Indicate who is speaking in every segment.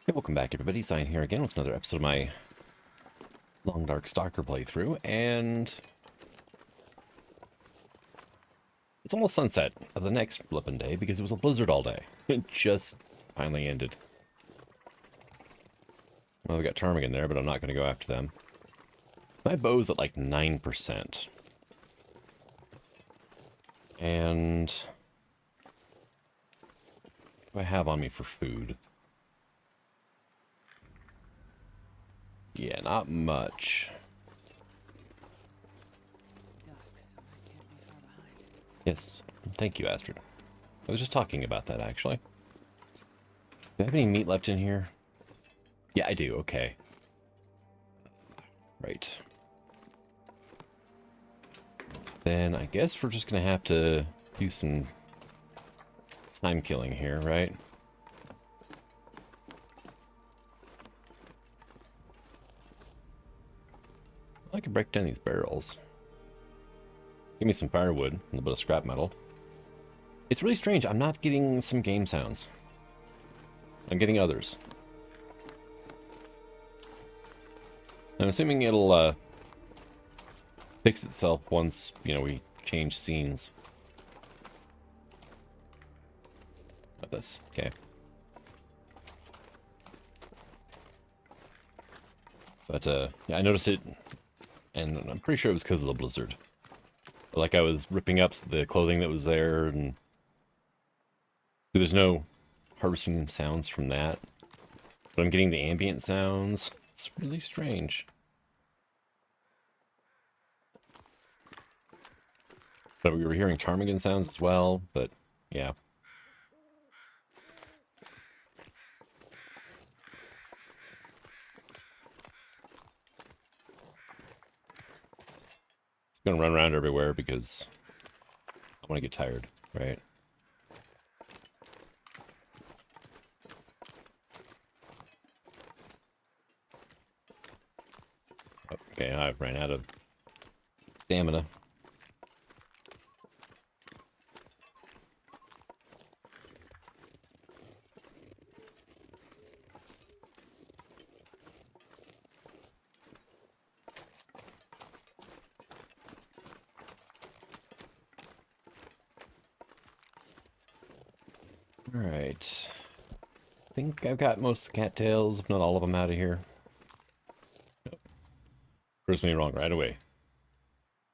Speaker 1: Hey, welcome back everybody, Sign here again with another episode of my Long Dark Stalker playthrough, and it's almost sunset of the next flippin' day because it was a blizzard all day. It just finally ended. Well, we got ptarmigan there, but I'm not going to go after them. My bow's at like 9%. And what do I have on me for food? Yeah, not much. Yes, thank you, Astrid. I was just talking about that, actually. Do I have any meat left in here? Yeah, I do, okay. Right. Then I guess we're just going to have to do some time killing here, right? I could break down these barrels. Give me some firewood and a little bit of scrap metal. It's really strange. I'm not getting some game sounds. I'm getting others. I'm assuming it'll fix itself once, we change scenes. Like this. Okay. But yeah, I noticed it, and I'm pretty sure it was because of the blizzard. Like I was ripping up the clothing that was there, and there's no harvesting sounds from that. But I'm getting the ambient sounds. It's really strange. But we were hearing ptarmigan sounds as well, but yeah. It's gonna run around everywhere because I want to get tired, right? Okay, I've ran out of stamina. Alright. I think I've got most of the cattails, if not all of them, out of here. Nope. Proves me wrong right away.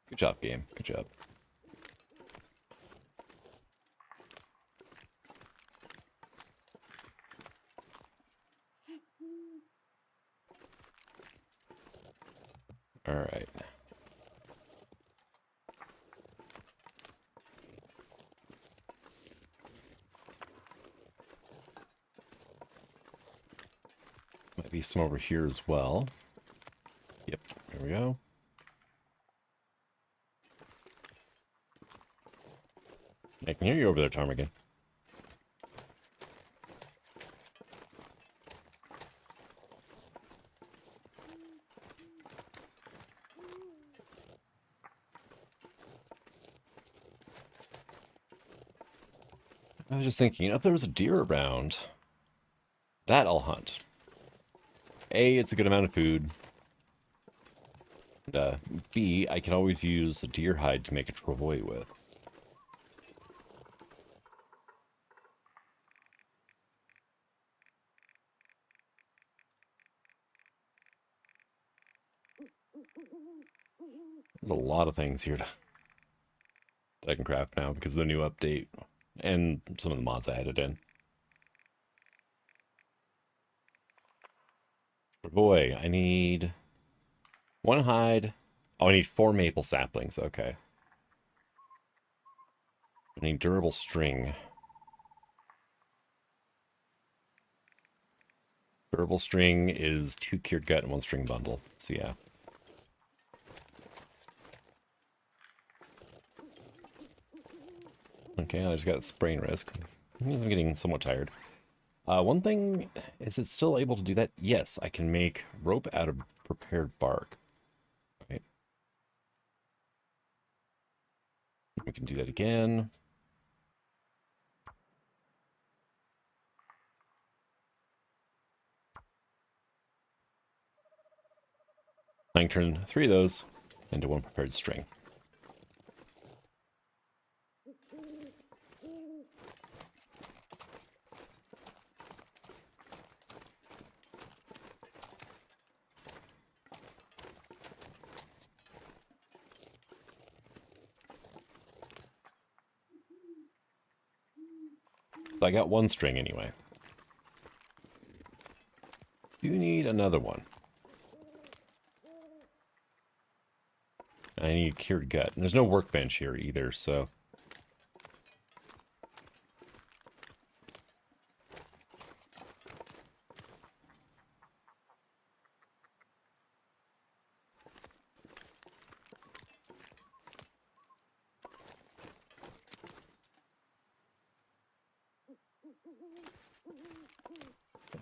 Speaker 1: Good job, game. Good job. Alright. Might be some over here as well. Yep, there we go. I can hear you over there, ptarmigan. I was just thinking, if there was a deer around, that I'll hunt. A, it's a good amount of food. And B, I can always use a deer hide to make a travois with. There's a lot of things here that I can craft now because of the new update and some of the mods I added in. Boy, I need one hide. Oh, I need 4 maple saplings. Okay. I need durable string. Durable string is 2 cured gut and 1 string bundle. So yeah. Okay, I just got sprain risk. I'm getting somewhat tired. One thing, is it still able to do that? Yes, I can make rope out of prepared bark. Okay. We can do that again. I can turn 3 of those into 1 prepared string. So I got 1 string anyway. Do need another one. I need cured gut. And there's no workbench here either, so...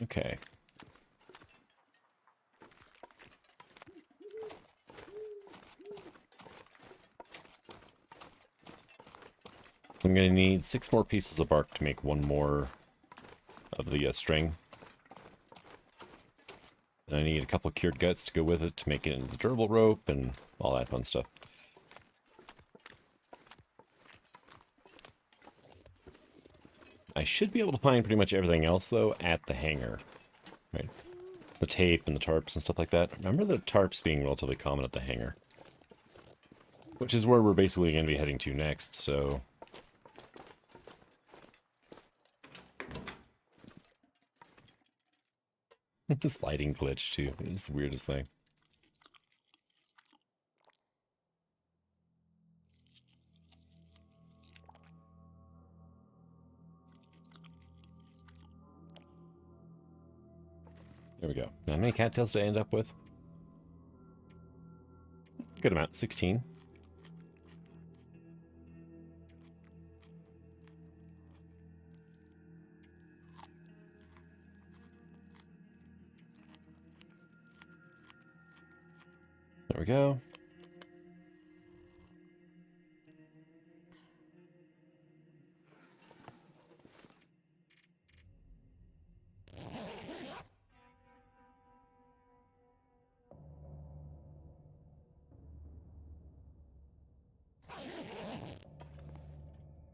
Speaker 1: Okay. I'm going to need 6 more pieces of bark to make 1 more of the string. And I need a couple cured guts to go with it to make it into the durable rope and all that fun stuff. I should be able to find pretty much everything else, though, at the hangar. Right? The tape and the tarps and stuff like that. Remember the tarps being relatively common at the hangar. Which is where we're basically going to be heading to next, so... This lighting glitch, too. It's the weirdest thing. There we go. Now, how many cattails did I end up with? Good amount. 16. There we go.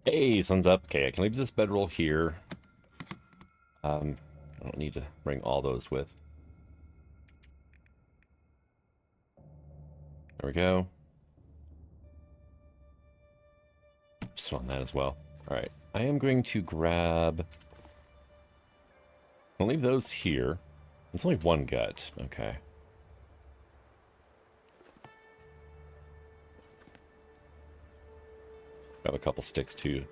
Speaker 1: Hey, sun's up. Okay, I can leave this bedroll here. I don't need to bring all those with. There we go. Sit on that as well. Alright, I am going to grab... I'll leave those here. It's only 1 gut. Okay. Grab a couple sticks too.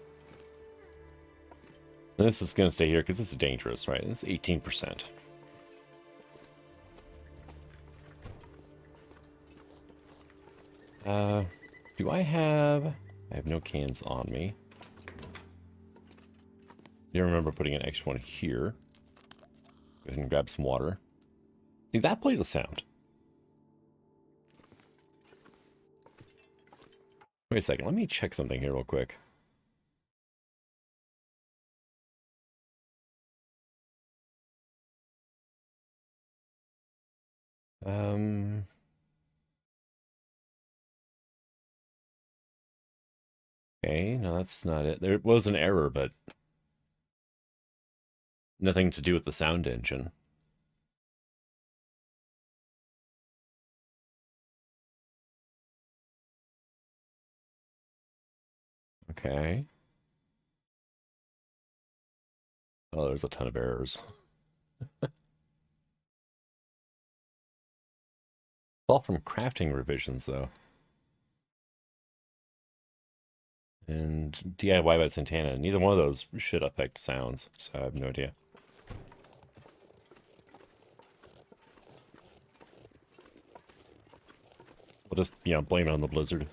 Speaker 1: And this is going to stay here because this is dangerous, right? It's 18%. Do I have... I have no cans on me. You remember putting an extra one here. Go ahead and grab some water. See, that plays a sound. Wait a second, let me check something here real quick. Okay, no, that's not it. There was an error, but nothing to do with the sound engine. Okay. Oh, there's a ton of errors. All from crafting revisions, though. And DIY by Santana. Neither one of those should affect sounds, so I have no idea. We'll just, blame it on the blizzard.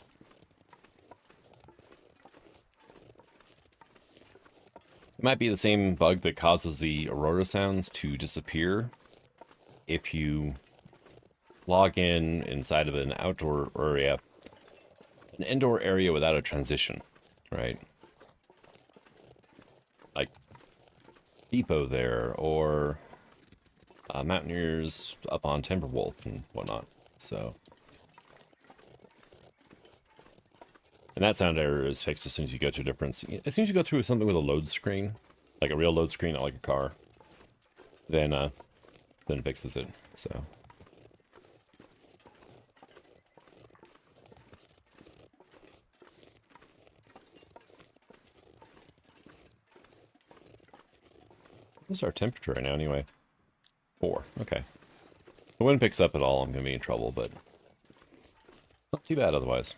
Speaker 1: It might be the same bug that causes the Aurora sounds to disappear if you log in inside of an outdoor area, an indoor area without a transition, right? Like Depot there, or Mountaineers up on Timberwolf and whatnot. So And that sound error is fixed as soon as you go to a difference. As soon as you go through something with a load screen, like a real load screen, not like a car, then it fixes it. So. What's our temperature right now, anyway? 4. Okay. If the wind picks up at all, I'm going to be in trouble, but not too bad otherwise.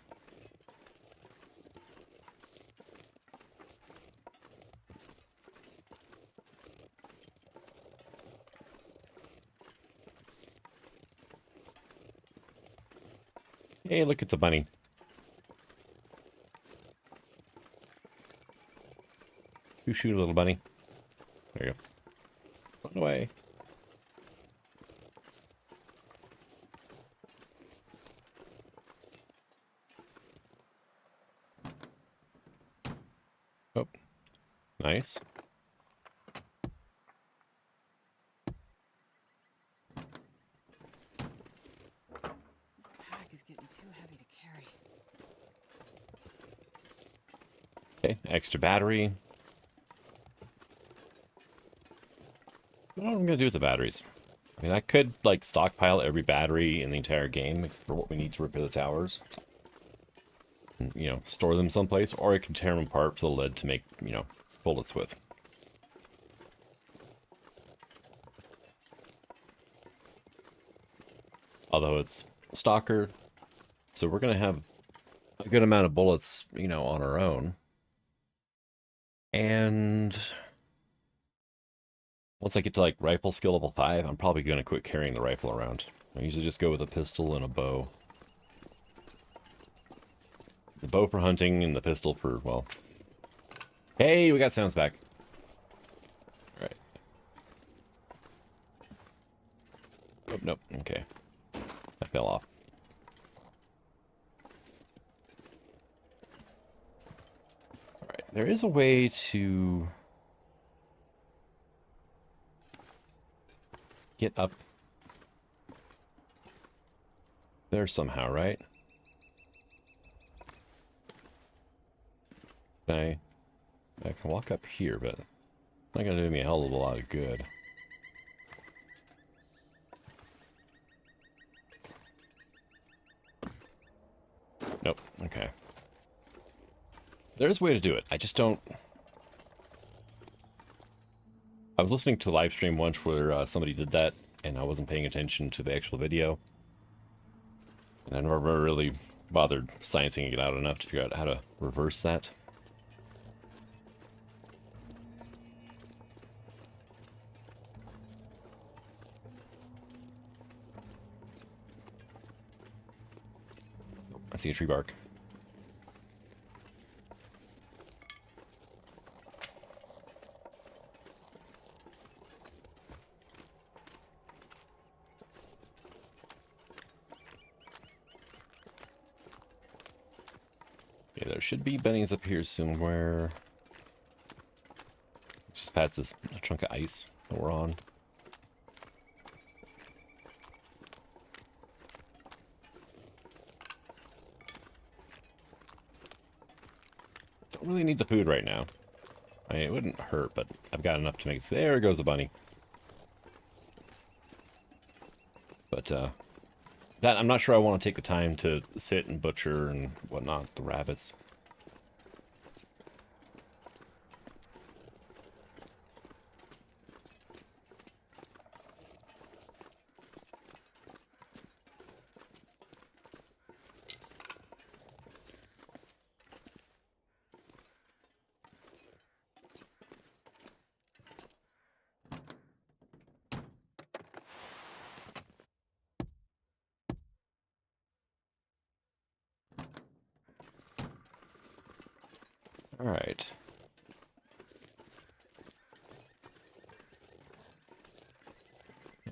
Speaker 1: Hey, look, it's a bunny. You shoot, little bunny. There you go. Run away. Oh, nice.
Speaker 2: This pack is getting too heavy to carry.
Speaker 1: Okay, extra battery. I don't know what I'm going to do with the batteries. I mean, I could, like, stockpile every battery in the entire game, except for what we need to repair the towers. And, you know, store them someplace, or I could tear them apart for the lead to make, you know, bullets with. Although it's Stalker, so we're going to have a good amount of bullets, you know, on our own. And once I get to, like, rifle skill level 5, I'm probably going to quit carrying the rifle around. I usually just go with a pistol and a bow. The bow for hunting and the pistol for, well... Hey, we got sounds back. Alright. Oh, nope, okay. I fell off. Alright, there is a way to... get up there somehow, right? I can walk up here, but it's not going to do me a hell of a lot of good. Nope, okay. There's a way to do it. I just don't... I was listening to a live stream once where somebody did that, and I wasn't paying attention to the actual video. And I never really bothered sciencing it out enough to figure out how to reverse that. I see a tree bark. Yeah, there should be bunnies up here somewhere. Let's just pass this chunk of ice that we're on. Don't really need the food right now. I mean, it wouldn't hurt, but I've got enough to make it. There goes a bunny. But, that, I'm not sure I want to take the time to sit and butcher and whatnot, the rabbits. Alright.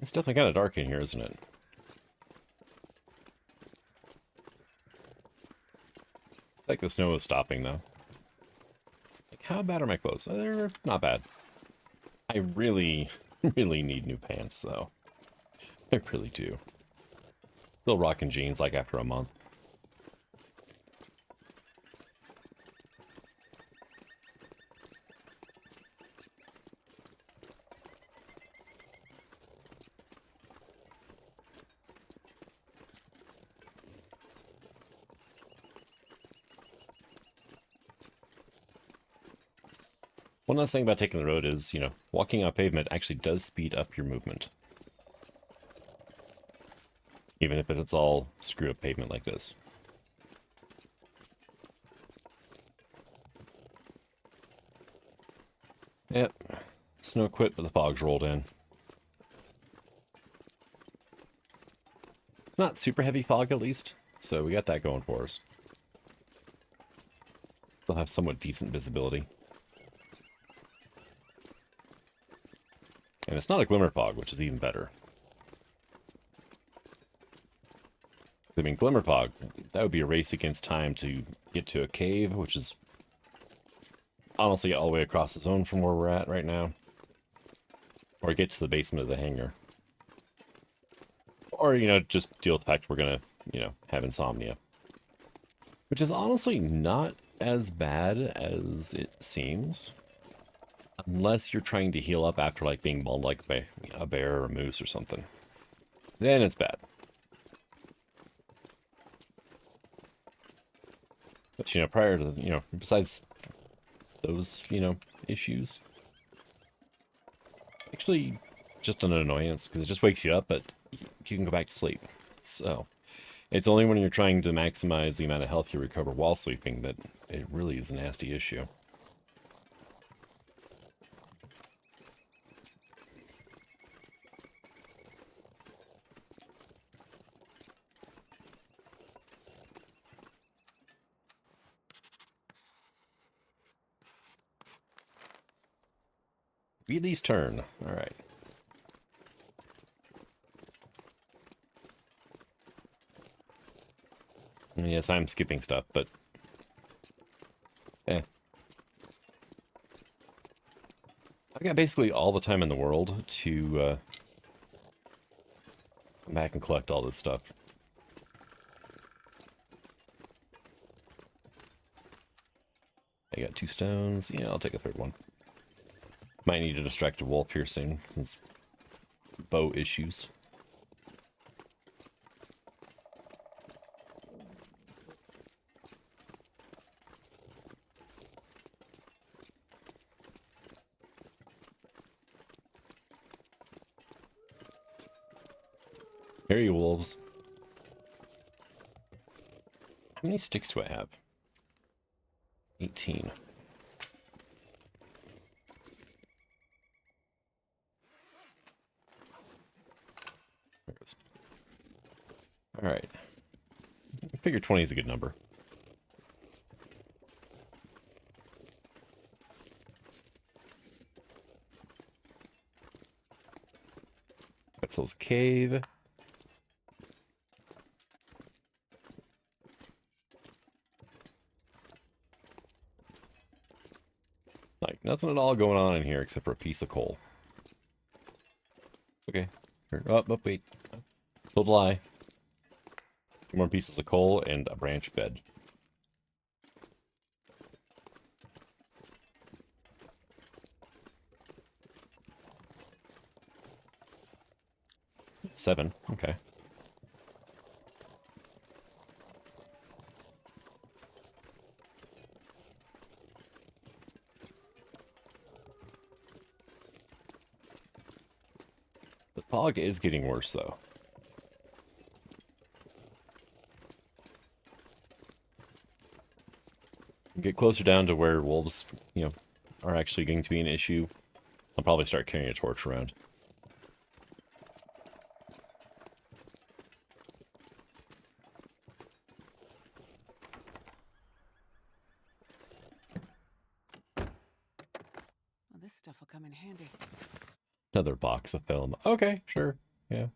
Speaker 1: It's definitely kind of dark in here, isn't it? It's like the snow is stopping, though. Like, how bad are my clothes? They're not bad. I really, really need new pants, though. I really do. Still rocking jeans, like, after a month. One last thing about taking the road is, you know, walking on pavement actually does speed up your movement. Even if it's all screw up pavement like this. Yep. Snow quit, but the fog's rolled in. Not super heavy fog, at least. So we got that going for us. Still have somewhat decent visibility. And it's not a glimmer fog, which is even better. I mean, glimmer fog, that would be a race against time to get to a cave, which is honestly all the way across the zone from where we're at right now. Or get to the basement of the hangar. Or, you know, just deal with the fact we're gonna, you know, have insomnia. Which is honestly not as bad as it seems. Unless you're trying to heal up after, like, being mauled like by a bear or a moose or something. Then it's bad. But, you know, prior to, you know, besides those, you know, issues, actually just an annoyance, because it just wakes you up, but you can go back to sleep. So, it's only when you're trying to maximize the amount of health you recover while sleeping that it really is a nasty issue. Wheelie's turn. Alright. Yes, I'm skipping stuff, but... I've got basically all the time in the world to come back and collect all this stuff. I got 2 stones. Yeah, I'll take a 3rd one. Might need a distracted wolf here soon, since bow issues. Here you wolves. How many sticks do I have? 18. There it goes. Alright. I figure 20 is a good number. Wetzel's Cave. Like, nothing at all going on in here except for a piece of coal. Okay. Oh, wait. Told a lie. 2 more pieces of coal and a branch bed. Seven. Okay. The fog is getting worse, though. Get closer down to where wolves, you know, are actually going to be an issue. I'll probably start carrying a torch around.
Speaker 2: Well, this stuff will come in handy.
Speaker 1: Another box of film. Okay, sure. Yeah.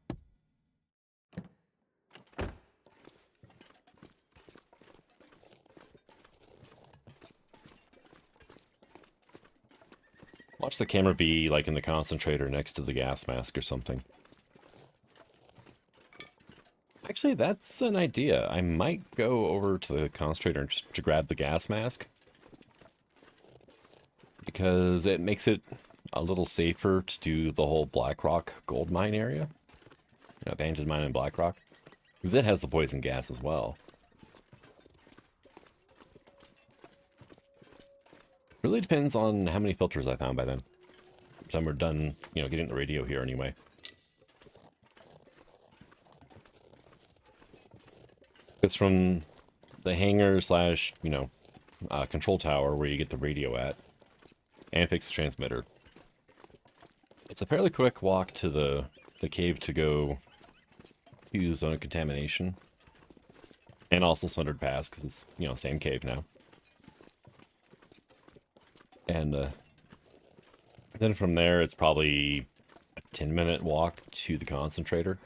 Speaker 1: Watch the camera be like in the concentrator next to the gas mask or something. Actually, that's an idea. I might go over to the concentrator just to grab the gas mask. Because it makes it a little safer to do the whole Blackrock gold mine area. Abandoned mine in Blackrock. Because it has the poison gas as well. Really depends on how many filters I found by then. By the time we're done, you know, getting the radio here anyway. It's from the hangar slash, you know, control tower where you get the radio at, and fix the transmitter. It's a fairly quick walk to the cave to go to zone of contamination. And also Sundered Pass, because it's, you know, same cave now. And then from there, it's probably a 10-minute walk to the concentrator.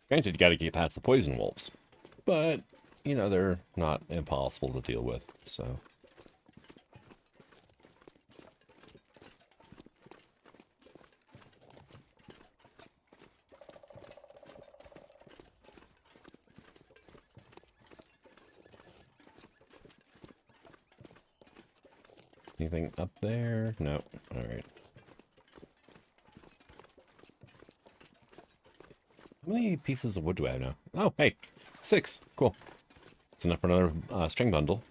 Speaker 1: Granted, you gotta get past the poison wolves. But, you know, they're not impossible to deal with, so... Anything up there? No. Alright. How many pieces of wood do I have now? Oh, hey. 6. Cool. It's enough for another string bundle.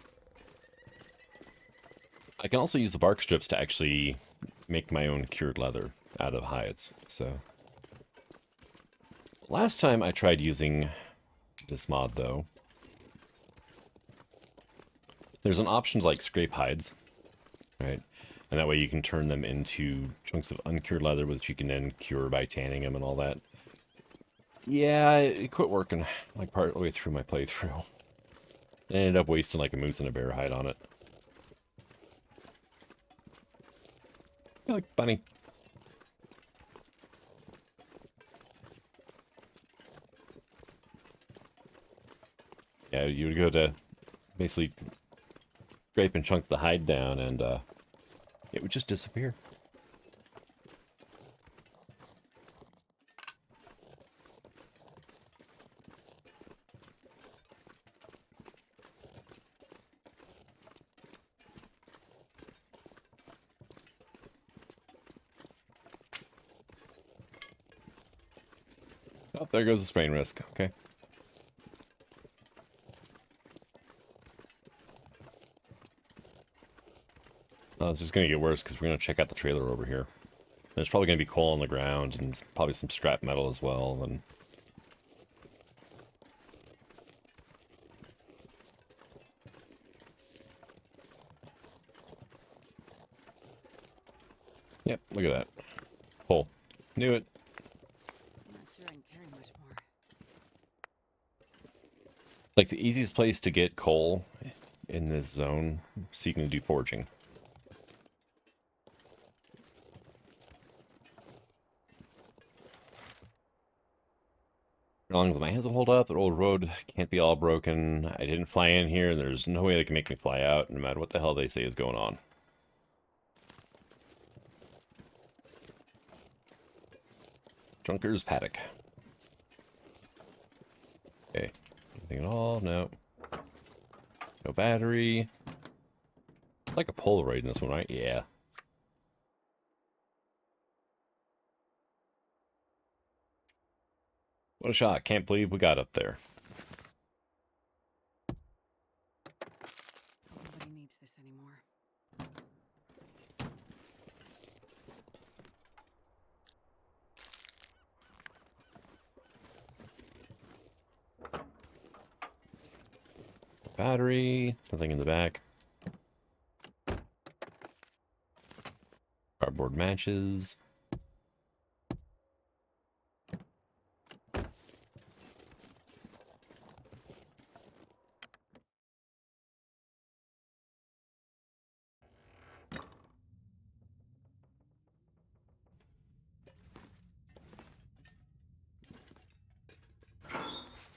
Speaker 1: I can also use the bark strips to actually make my own cured leather out of hides, so... Last time I tried using this mod, though, there's an option to, like, scrape hides. Right, and that way you can turn them into chunks of uncured leather, which you can then cure by tanning them and all that. Yeah, it quit working, like, part of the way through my playthrough. I ended up wasting, like, a moose and a bear hide on it. I like bunny. Yeah, you would go to basically scrape and chunk the hide down, and it would just disappear. Oh, there goes the sprain risk. Okay. Oh, it's just going to get worse because we're going to check out the trailer over here. There's probably going to be coal on the ground and probably some scrap metal as well. And yep, look at that. Coal. Knew it.
Speaker 2: I'm not sure I can carry much more.
Speaker 1: Like the easiest place to get coal in this zone so you can do forging. As long as my hands will hold up, the old road can't be all broken. I didn't fly in here, and there's no way they can make me fly out, no matter what the hell they say is going on. Junker's paddock. Okay. Anything at all? No. No battery. It's like a Polaroid in this one, right? Yeah. What a shot. Can't believe we got up there.
Speaker 2: Nobody needs this anymore.
Speaker 1: Battery. Nothing in the back. Cardboard matches.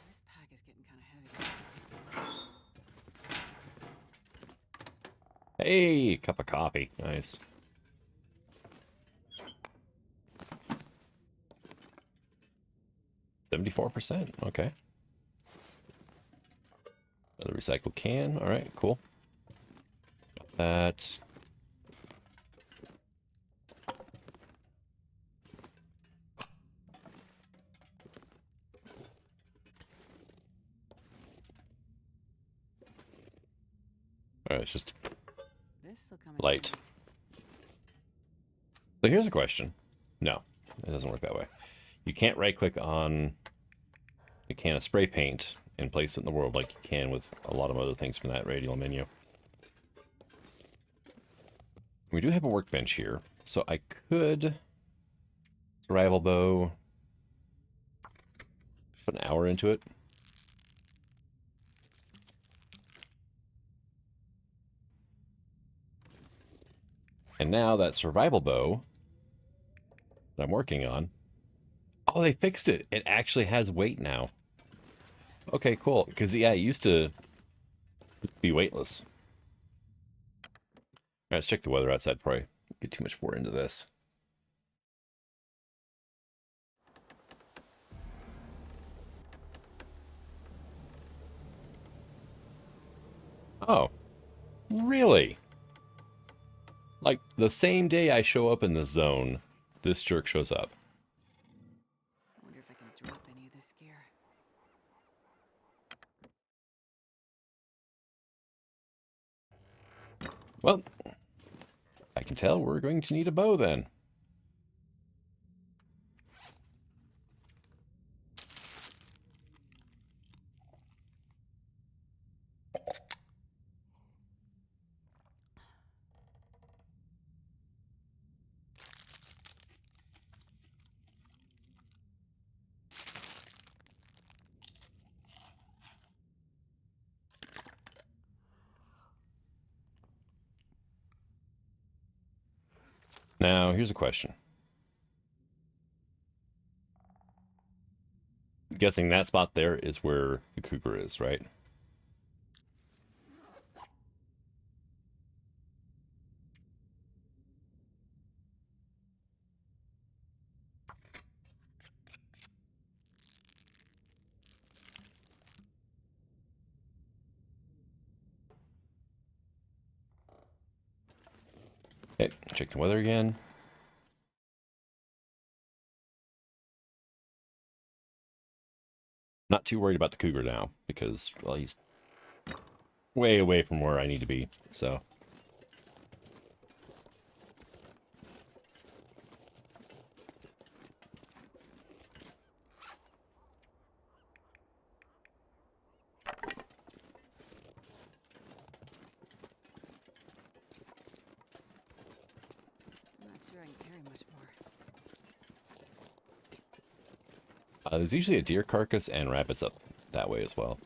Speaker 2: This pack is getting kind of heavy.
Speaker 1: Hey, cup of coffee. Nice. $74%. Okay. Another recycled can. All right, cool. Got that. it's just
Speaker 2: This'll come in
Speaker 1: light.
Speaker 2: handy.
Speaker 1: So here's a question. No, it doesn't work that way. You can't right-click on a can of spray paint and place it in the world like you can with a lot of other things from that Radial menu. We do have a workbench here, so I could survival bow, put an hour into it. And now that survival bow that I'm working on, oh, they fixed it. It actually has weight now. Okay, cool. Because, yeah, it used to be weightless. All right, let's check the weather outside before I get too much more into this. Oh, really? Like, the same day I show up in this zone, this jerk shows up.
Speaker 2: I wonder if I can drop any of this gear.
Speaker 1: Well, I can tell we're going to need a bow then. Now, here's a question. I'm guessing that spot there is where the Cougar is, right? Okay, check the weather again. Not too worried about the Cougar now, because, well, he's way away from where I need to be, so.
Speaker 2: I'm not sure I can carry much more.
Speaker 1: There's usually a deer carcass and rabbits up that way as well.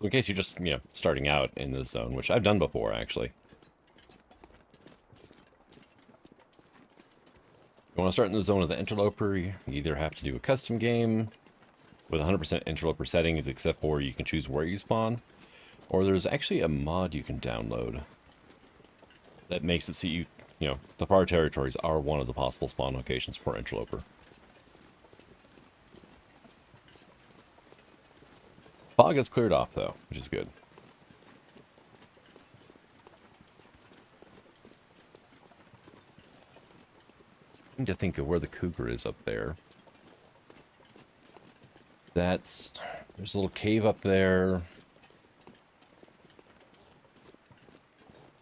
Speaker 1: In case you're just, starting out in this zone, which I've done before, actually. You want to start in the zone of the interloper, you either have to do a custom game with 100% interloper settings, except for you can choose where you spawn, or there's actually a mod you can download that makes it so the far territories are one of the possible spawn locations for interloper. Fog has cleared off, though, which is good. I need to think of where the Cougar is up there. There's a little cave up there.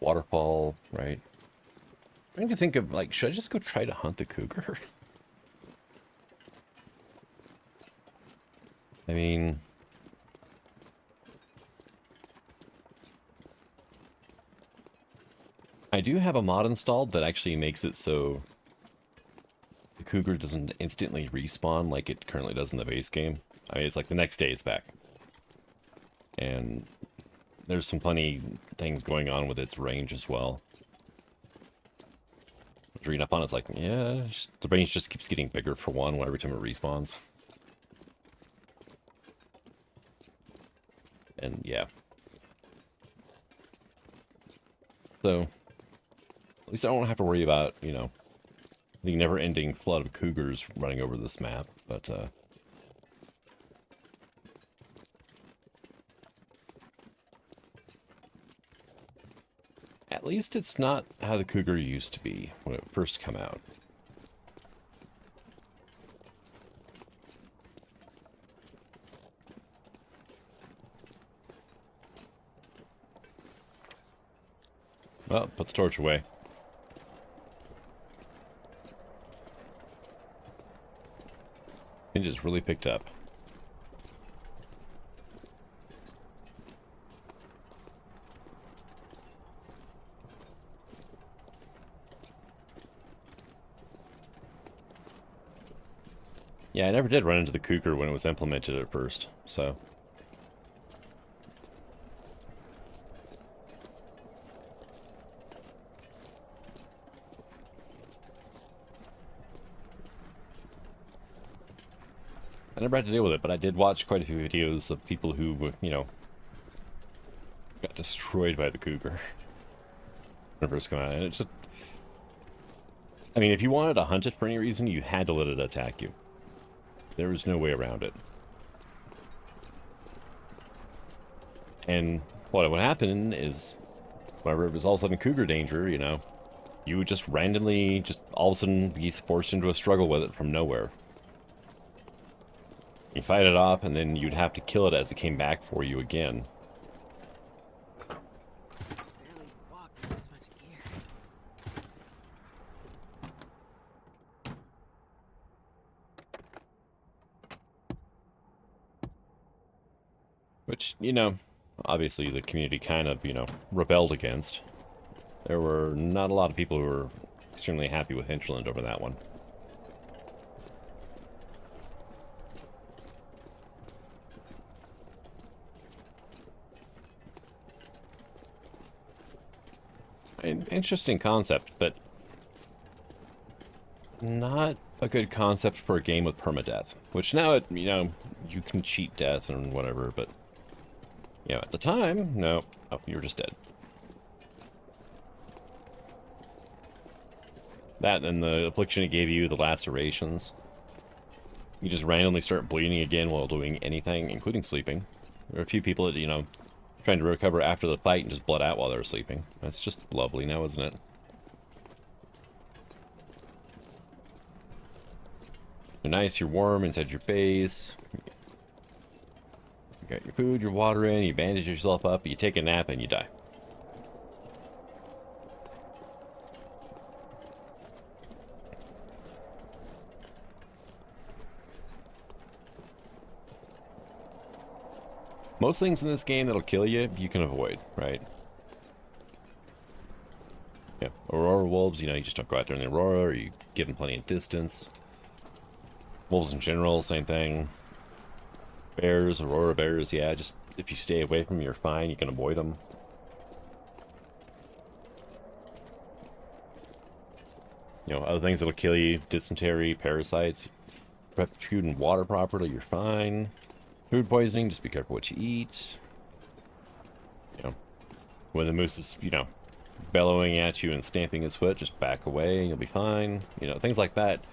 Speaker 1: Waterfall, right? I need to think of, should I just go try to hunt the Cougar? I mean... I do have a mod installed that actually makes it so the Cougar doesn't instantly respawn like it currently does in the base game. I mean, it's like the next day it's back. And there's some funny things going on with its range as well. Reading up on it's like, yeah, the range just keeps getting bigger for one every time it respawns. And yeah. So, at least I don't have to worry about, the never-ending flood of cougars running over this map, but, at least it's not how the Cougar used to be when it first came out. Well, put the torch away. It just really picked up. Yeah, I never did run into the Cougar when it was implemented at first, so... I never had to deal with it, but I did watch quite a few videos of people who, you know, got destroyed by the Cougar when it first came out. And it's just... I mean, if you wanted to hunt it for any reason, you had to let it attack you. There was no way around it. And what would happen is, whenever it was all of a sudden Cougar danger, you know, you would just randomly, just all of a sudden be forced into a struggle with it from nowhere. You fight it off, and then you'd have to kill it as it came back for you again.
Speaker 2: Barely walked with this much gear.
Speaker 1: Which, you know, obviously the community kind of, you know, rebelled against. There were not a lot of people who were extremely happy with Hinterland over that one. An interesting concept, but not a good concept for a game with permadeath. Which now, you know, you can cheat death and whatever, but, you know, at the time, no. Oh, you were just dead. That and the affliction it gave you, the lacerations. You just randomly start bleeding again while doing anything, including sleeping. There are a few people that, you know, trying to recover after the fight and just bled out while they were sleeping. That's just lovely now, isn't it? You're nice, you're warm inside your base. You got your food, your water in, you bandage yourself up, you take a nap, and you die. Most things in this game that'll kill you, you can avoid, right? Yeah, Aurora wolves, you know, you just don't go out there in the Aurora, or you give them plenty of distance. Wolves in general, same thing. Bears, Aurora bears, yeah, just if you stay away from them, you're fine, you can avoid them. You know, other things that'll kill you, dysentery, parasites. Prep food and water properly, you're fine. Food poisoning, just be careful what you eat. You know, when the moose is, you know, bellowing at you and stamping his foot, just back away and you'll be fine. You know, things like that.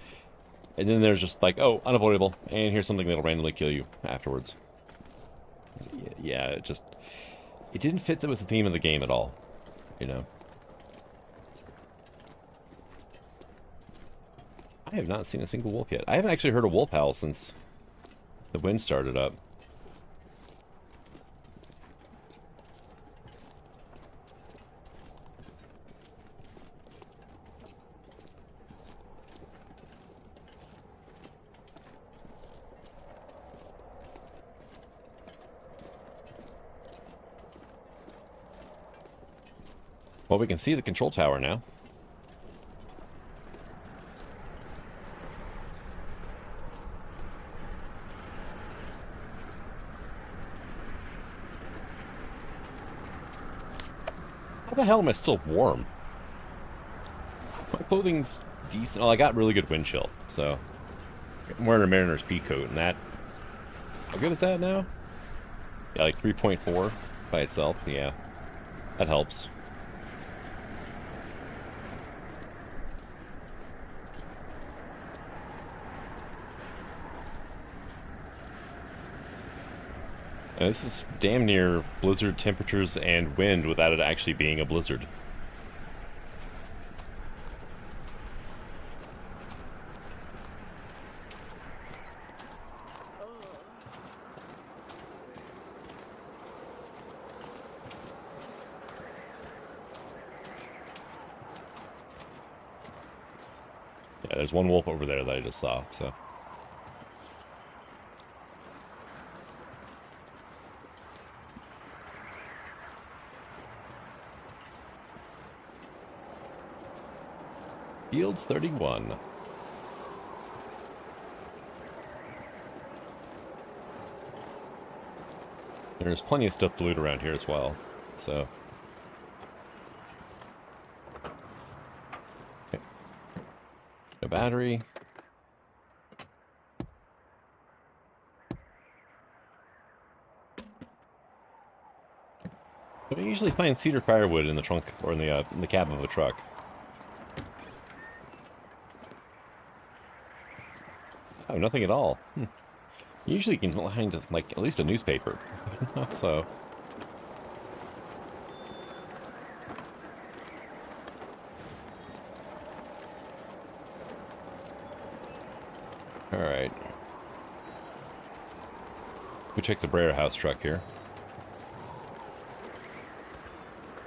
Speaker 1: And then there's just like, oh, unavoidable, and here's something that'll randomly kill you afterwards. Yeah, it didn't fit with the theme of the game at all, you know. I have not seen a single wolf yet. I haven't actually heard a wolf howl since the wind started up. Well, we can see the control tower now. How the hell am I still warm? My clothing's decent. Oh, I got really good wind chill, so I'm wearing a mariner's pea coat, and that... How good is that now? Yeah, like 3.4 by itself. Yeah, that helps. And this is damn near blizzard temperatures and wind without it actually being a blizzard. Yeah, there's one wolf over there that I just saw, so. Fields 31. There's plenty of stuff to loot around here as well, so. Okay. A battery. I usually find cedar firewood in the trunk or in the cab of a truck. Oh, nothing at all. Usually you can find, like, at least a newspaper. Not so. Alright. We check the Brer House truck here.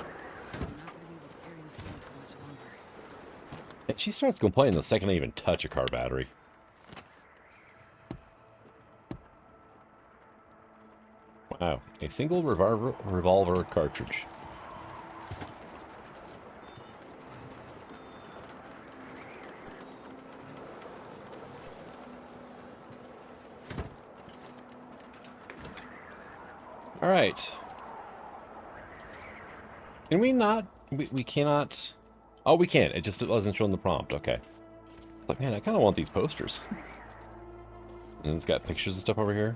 Speaker 2: I'm not gonna be able to carry this load for much longer.
Speaker 1: And she starts complaining the second I even touch a car battery. Wow, a single revolver cartridge. All right. Can we not? We cannot. Oh, we can. It just wasn't showing the prompt. Okay. But man, I kind of want these posters. And it's got pictures and stuff over here.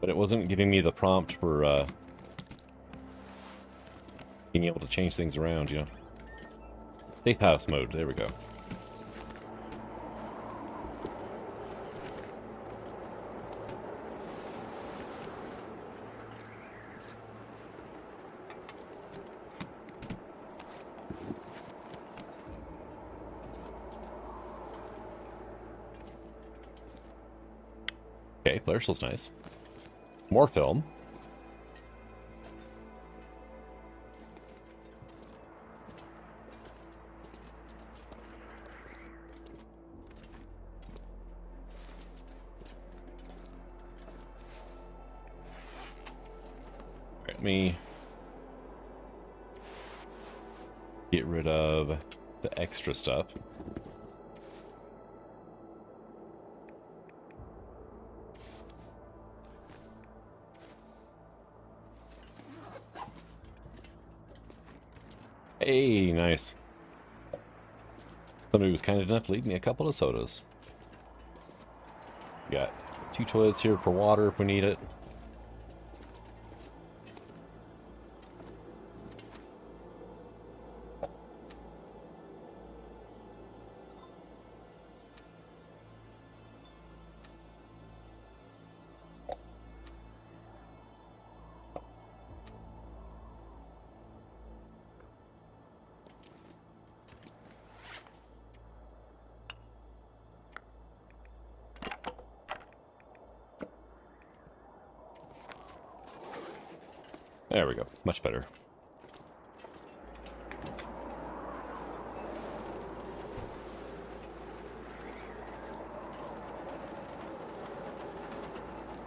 Speaker 1: But it wasn't giving me the prompt for being able to change things around, you know. Safehouse mode. There we go. Okay, flare shell's nice. More film. Alright, let me get rid of the extra stuff. Hey, nice. Somebody was kind enough to leave me a couple of sodas. Got 2 toilets here for water if we need it. There we go. Much better.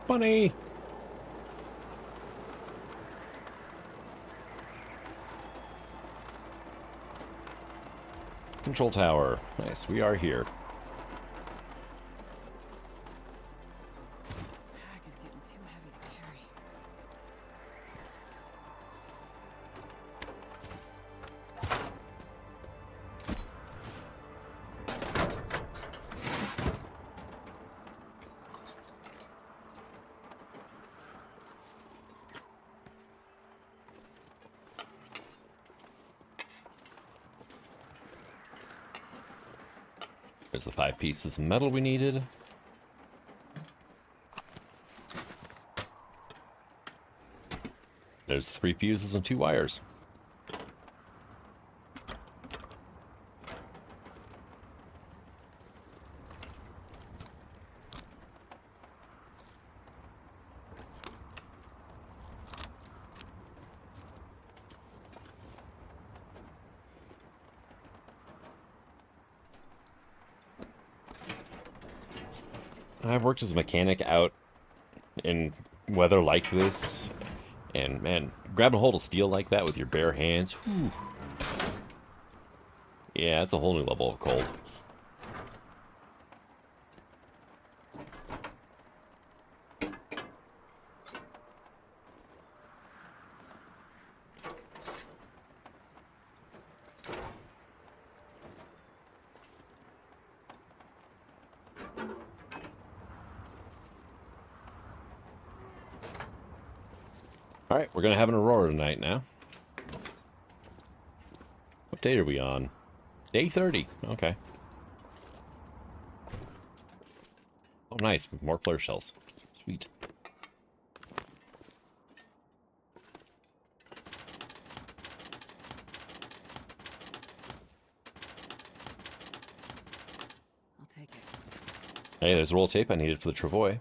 Speaker 1: Bunny! Control tower. Nice. We are here.
Speaker 2: This pack is getting too heavy to carry.
Speaker 1: There's the 5 pieces of metal we needed. There's 3 fuses and 2 wires. I've worked as a mechanic out in weather like this, and man, grabbing a hold of steel like that with your bare hands, whew. Yeah, it's a whole new level of cold. Alright, we're gonna have an aurora tonight now. What date are we on? Day 30. Okay. Oh, nice. More flare shells. Sweet.
Speaker 2: I'll take it.
Speaker 1: Hey, there's a roll of tape I needed for the travois.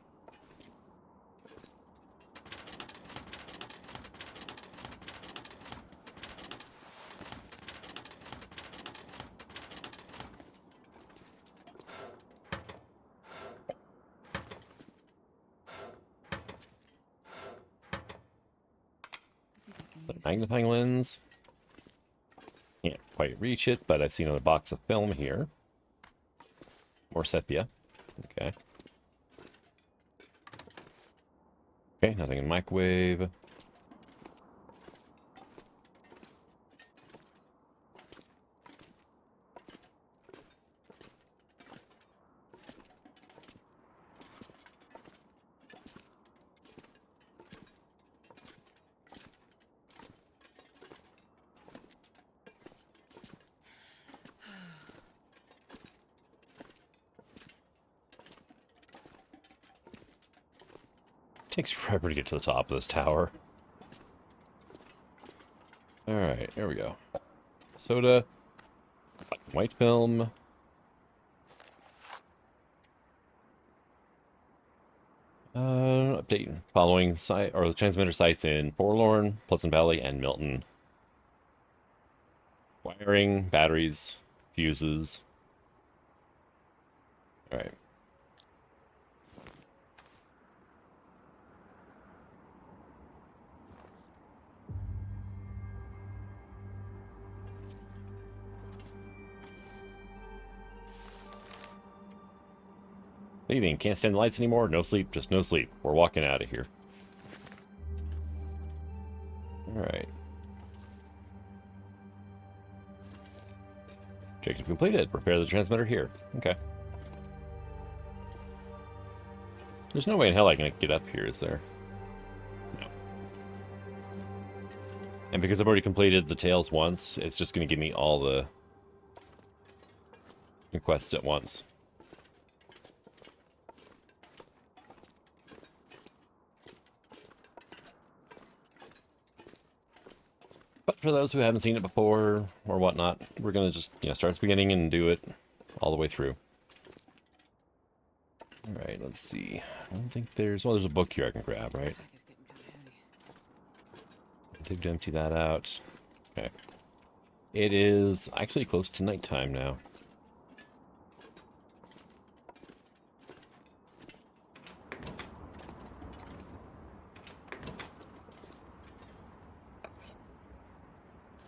Speaker 2: I think I can use
Speaker 1: Magnifying lens. Can't quite reach it, but I've seen another box of film here. More sepia. Okay. Okay, nothing in microwave. Takes forever to get to the top of this tower. Alright, there we go. Soda. White film. Update following site or the transmitter sites in Forlorn, Pleasant Valley, and Milton. Wiring, batteries, fuses. Alright. Leaving. Can't stand the lights anymore. No sleep. Just no sleep. We're walking out of here. Alright. Objective completed. Repair the transmitter here. Okay. There's no way in hell I can get up here, is there? No. And because I've already completed the tails once, it's just going to give me all the requests at once. But for those who haven't seen it before or whatnot, we're going to just, start at the beginning and do it all the way through. Alright, let's see. I don't think there's a book here I can grab, right?
Speaker 2: Pack is getting kind of heavy.
Speaker 1: Dig to empty that out. Okay. It is actually close to nighttime now.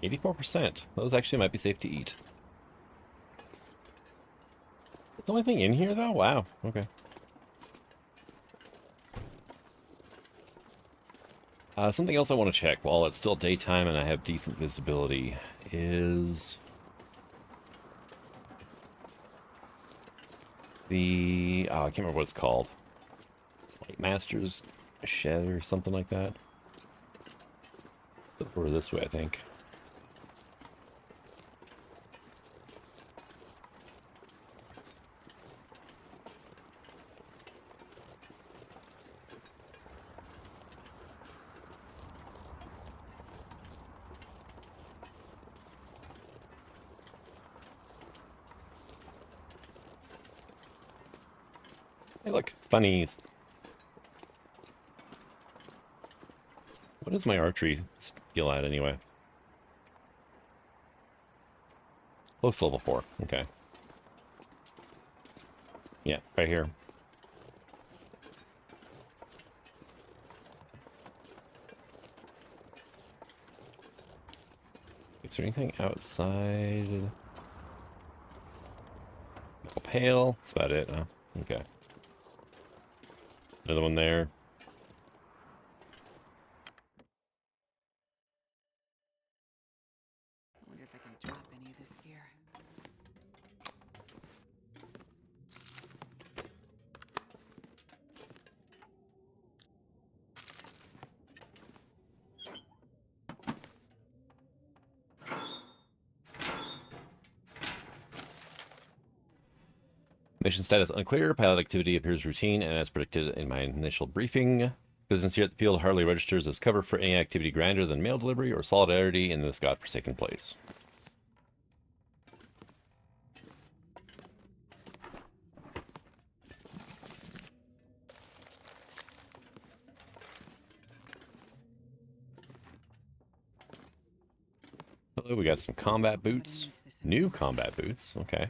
Speaker 1: %. Those actually might be safe to eat. The only thing in here, though? Wow. Okay. Something else I want to check while it's still daytime and I have decent visibility is the... Oh, I can't remember what it's called. Light Master's Shed or something like that. Over this way, I think. Hey, look, bunnies. What is my archery skill at, anyway? Close to level 4. Okay. Yeah, right here. Is there anything outside? A pail. That's about it. Oh, okay. Another one there.
Speaker 2: I wonder if I can drop any of this gear.
Speaker 1: Mission status unclear. Pilot activity appears routine and as predicted in my initial briefing. Business here at the field hardly registers as cover for any activity grander than mail delivery or solidarity in this godforsaken place. Hello, we got some combat boots. New combat boots, okay.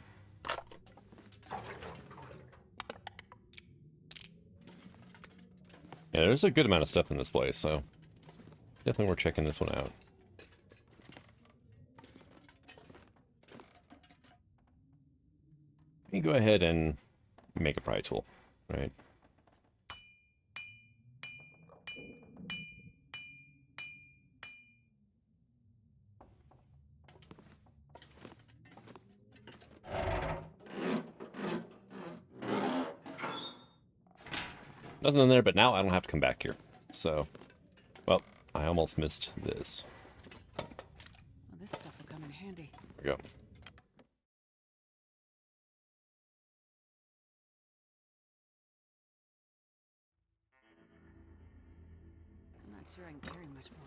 Speaker 1: Yeah, there's a good amount of stuff in this place, so it's definitely worth checking this one out. Let me go ahead and make a pry tool, right? Nothing in there, but now I don't have to come back here. So, well, I almost missed this.
Speaker 2: Well, this stuff will come in handy.
Speaker 1: There we go.
Speaker 2: I'm not sure I can carry much more.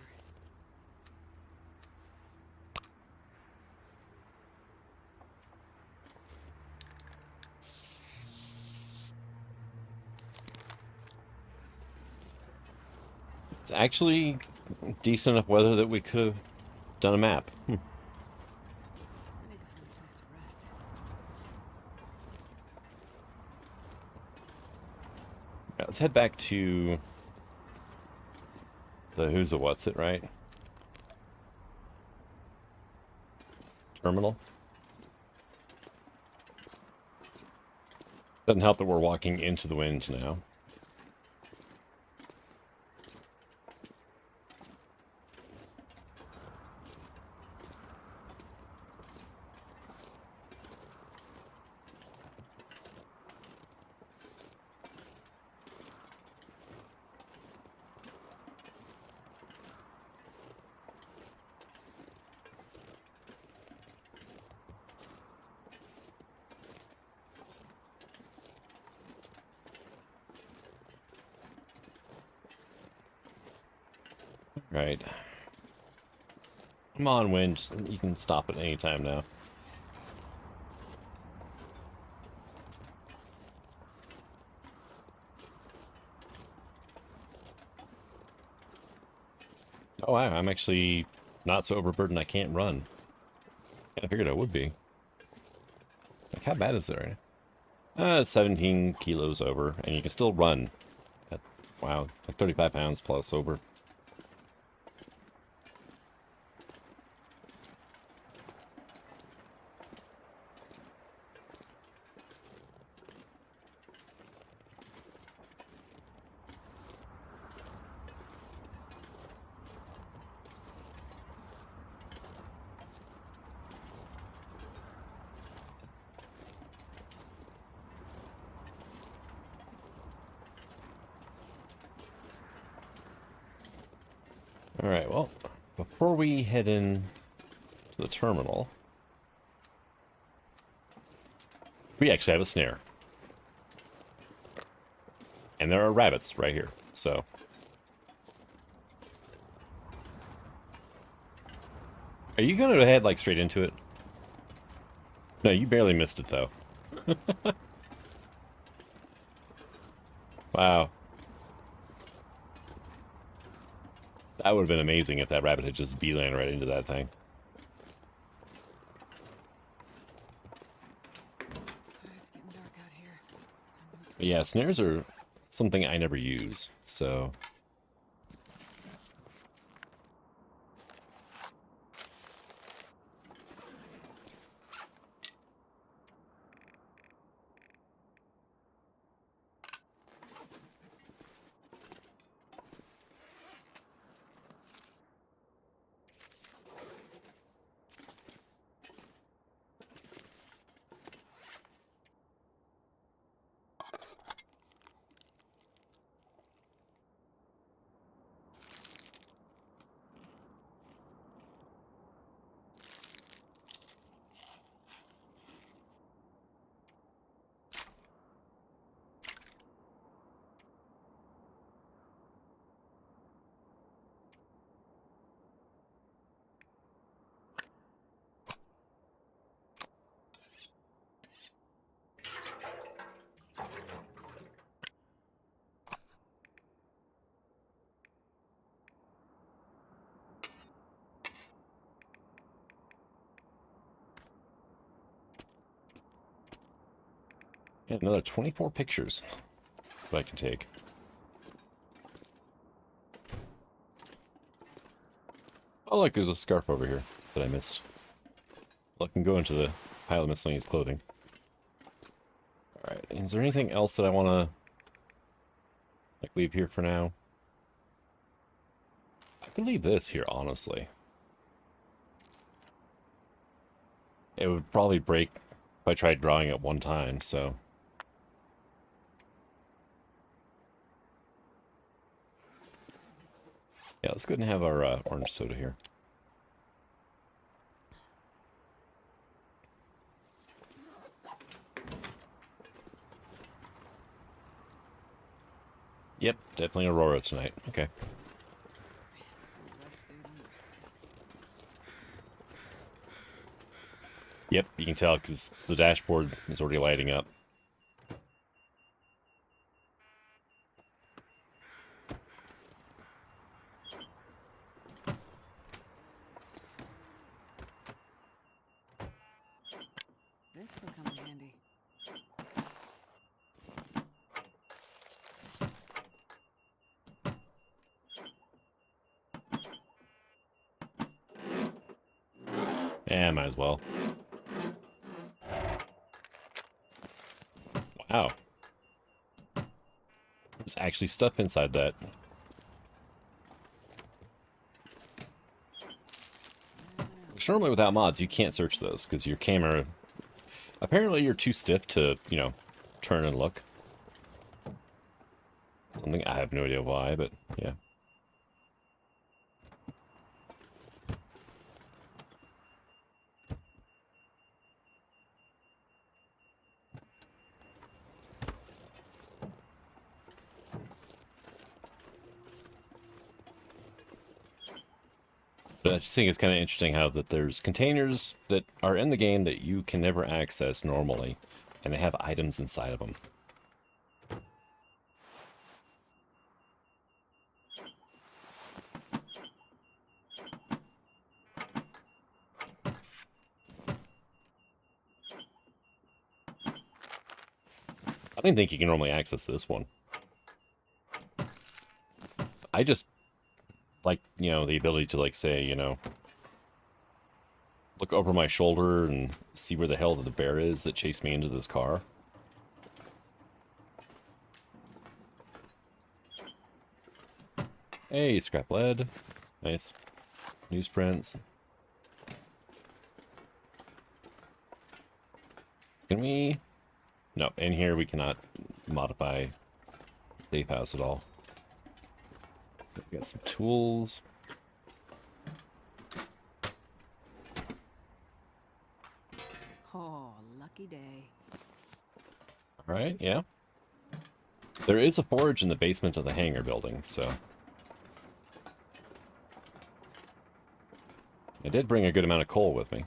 Speaker 1: It's actually decent enough weather that we could have done a map.
Speaker 2: I need to find a place to rest.
Speaker 1: Yeah, let's head back to the who's the what's it, right? Terminal. Doesn't help that we're walking into the wind now. Right. Come on, wind. You can stop at any time now. Oh, wow. I'm actually not so overburdened I can't run. I figured I would be. Like, how bad is it right now? It's 17 kilos over, and you can still run. At, wow, like 35 pounds plus over. Alright, well, before we head in to the terminal, we actually have a snare. And there are rabbits right here, so. Are you gonna head, like, straight into it? No, you barely missed it, though. Wow. That would have been amazing if that rabbit had just beeline right into that thing.
Speaker 2: It's getting dark out here.
Speaker 1: But yeah, snares are something I never use, so. Yeah, another 24 pictures that I can take. Oh, look, there's a scarf over here that I missed. Well, I can go into the pile of miscellaneous clothing. Alright, is there anything else that I want to like leave here for now? I could leave this here, honestly. It would probably break if I tried drawing at one time, so... Yeah, let's go ahead and have our orange soda here. Yep, definitely Aurora tonight. Okay.
Speaker 2: Best suit on
Speaker 1: Yep, you can tell because the dashboard is already lighting up.
Speaker 2: This'll come in handy.
Speaker 1: Yeah, might as well. Wow. There's actually stuff inside that. Which normally without mods, you can't search those because your camera... Apparently you're too stiff to, you know, turn and look. Something, I have no idea why, but yeah. But I just think it's kind of interesting how that there's containers that are in the game that you can never access normally, and they have items inside of them. I don't think you can normally access this one. I just like, you know, the ability to, like, say, you know, look over my shoulder and see where the hell the bear is that chased me into this car. Hey, scrap lead. Nice. Newsprints. Can we... No, in here we cannot modify Safehouse at all. We got some tools.
Speaker 2: Oh, lucky day.
Speaker 1: Alright, yeah. There is a forge in the basement of the hangar building, so... I did bring a good amount of coal with me.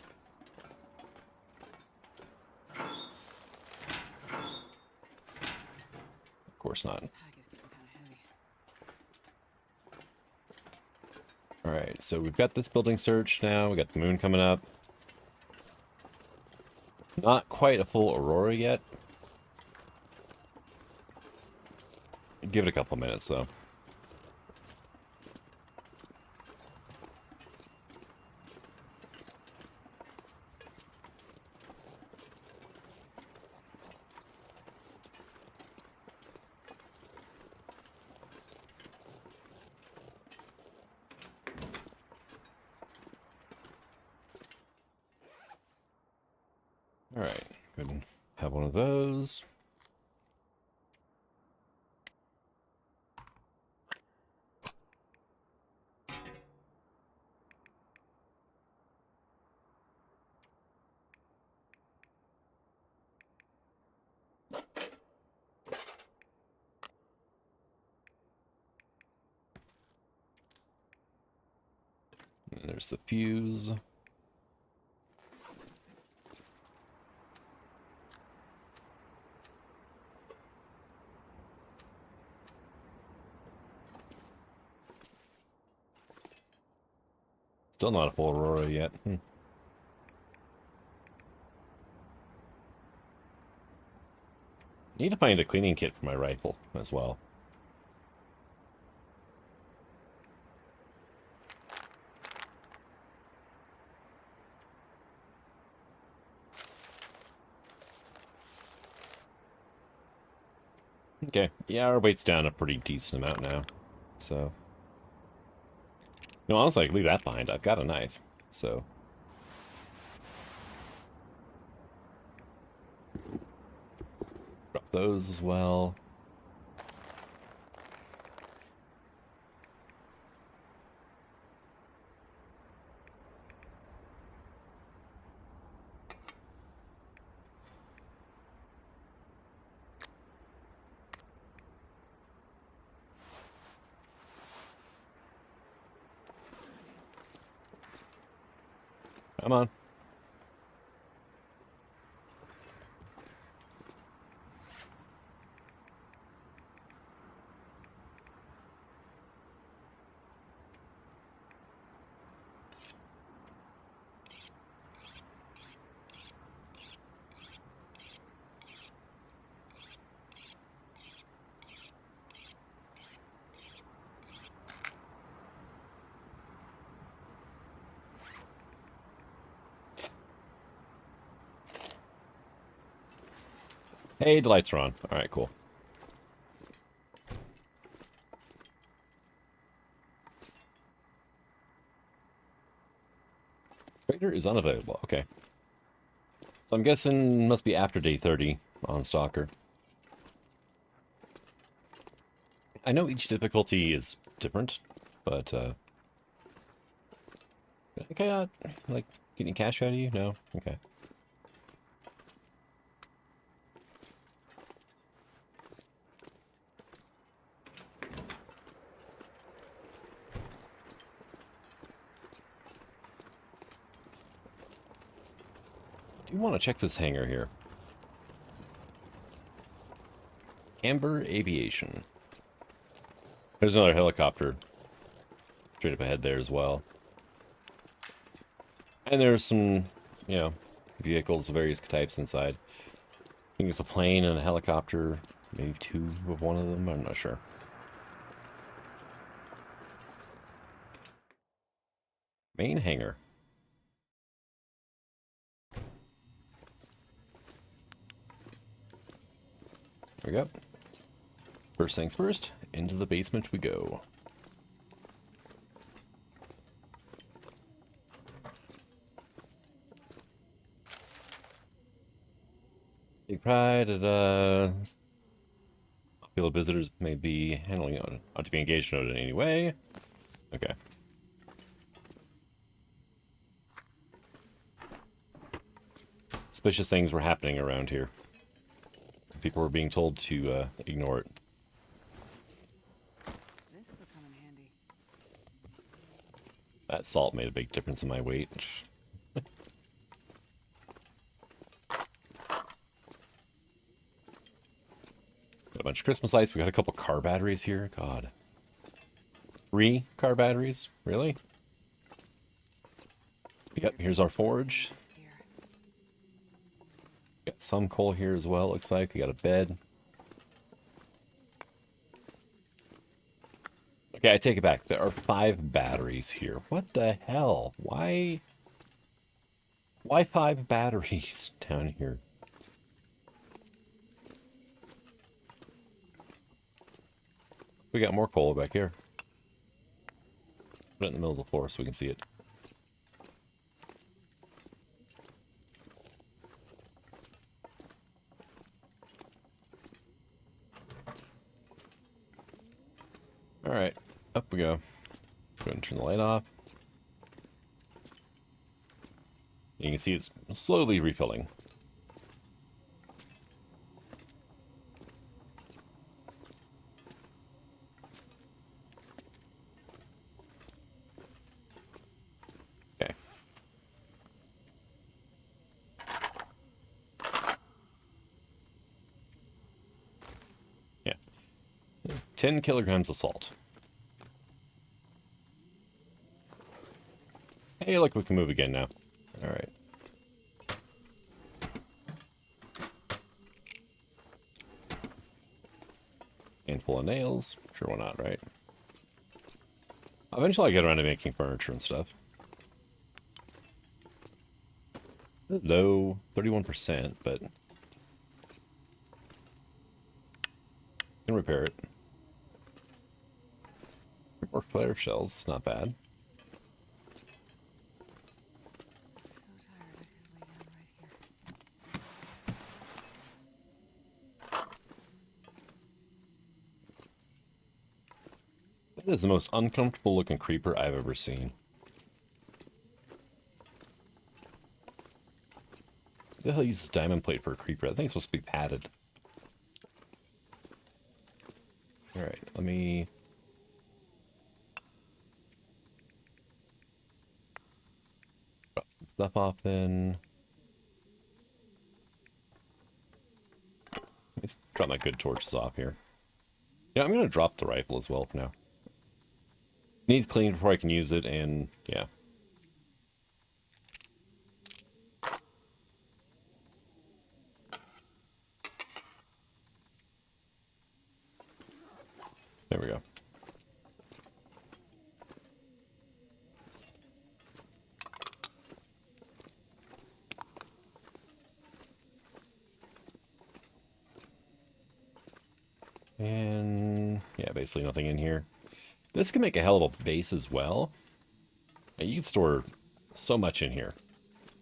Speaker 1: Of course not.
Speaker 2: This pack is getting kind of heavy.
Speaker 1: Alright, so we've got this building searched now. We got the moon coming up. Not quite a full aurora yet. Give it a couple minutes, though. Alright, go ahead and have one of those. And there's the fuse. Still not a full aurora yet. Need to find a cleaning kit for my rifle as well. Okay, yeah, our weight's down a pretty decent amount now, so... No, honestly, I can leave that behind. I've got a knife, so... Drop those as well. Come on. Hey, the lights are on. Alright, cool. Trader is unavailable. Okay. So I'm guessing must be after day 30 on Stalker. I know each difficulty is different, but okay, like getting cash out of you? No? Okay. I do want to check this hangar here. Amber Aviation. There's another helicopter straight up ahead there as well. And there's some, you know, vehicles of various types inside. I think it's a plane and a helicopter, maybe two of one of them, I'm not sure. Main hangar. There we go. First things first, into the basement we go. Take pride at, popular visitors may be handling on, ought to be engaged in any way. Okay. Suspicious things were happening around here. People were being told to ignore it.
Speaker 2: This will come in handy.
Speaker 1: That salt made a big difference in my weight. Got a bunch of Christmas lights. We got a couple car batteries here. God. 3 car batteries? Really? Yep, here's our forge.
Speaker 2: This here.
Speaker 1: Got some coal here as well, looks like. We got a bed. Okay, I take it back. There are 5 batteries here. What the hell? Why 5 batteries down here? We got more coal back here. Put it in the middle of the floor so we can see it. Alright, up we go. Go ahead and turn the light off. You can see it's slowly refilling. Okay. Yeah. 10 kilograms of salt. Hey, look, we can move again now. Alright. Handful of nails. Sure, why not, right? Eventually I get around to making furniture and stuff. Low, 31%, but can repair it. More flare shells, it's not bad.
Speaker 2: So tired I could lay down right here.
Speaker 1: That is the most uncomfortable looking creeper I've ever seen. Who the hell uses diamond plate for a creeper? I think it's supposed to be padded. Alright, let me... drop some stuff off then. Let me drop my good torches off here. Yeah, I'm gonna drop the rifle as well for now. Needs cleaned before I can use it, and yeah. There we go. And yeah, basically nothing in here. This can make a hell of a base as well. You can store so much in here.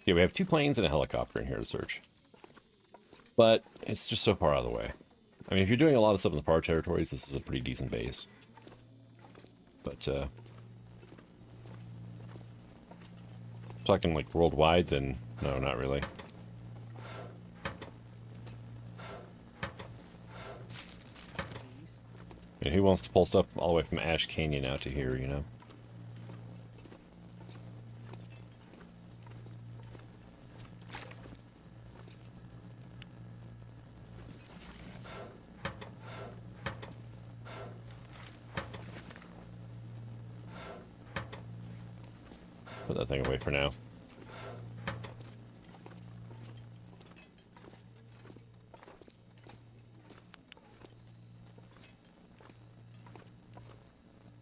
Speaker 1: Yeah, we have 2 planes and a helicopter in here to search. But it's just so far out of the way. I mean, if you're doing a lot of stuff in the far territories, this is a pretty decent base. But, talking like worldwide, then no, not really. And who wants to pull stuff all the way from Ash Canyon out to here, you know? Put that thing away for now.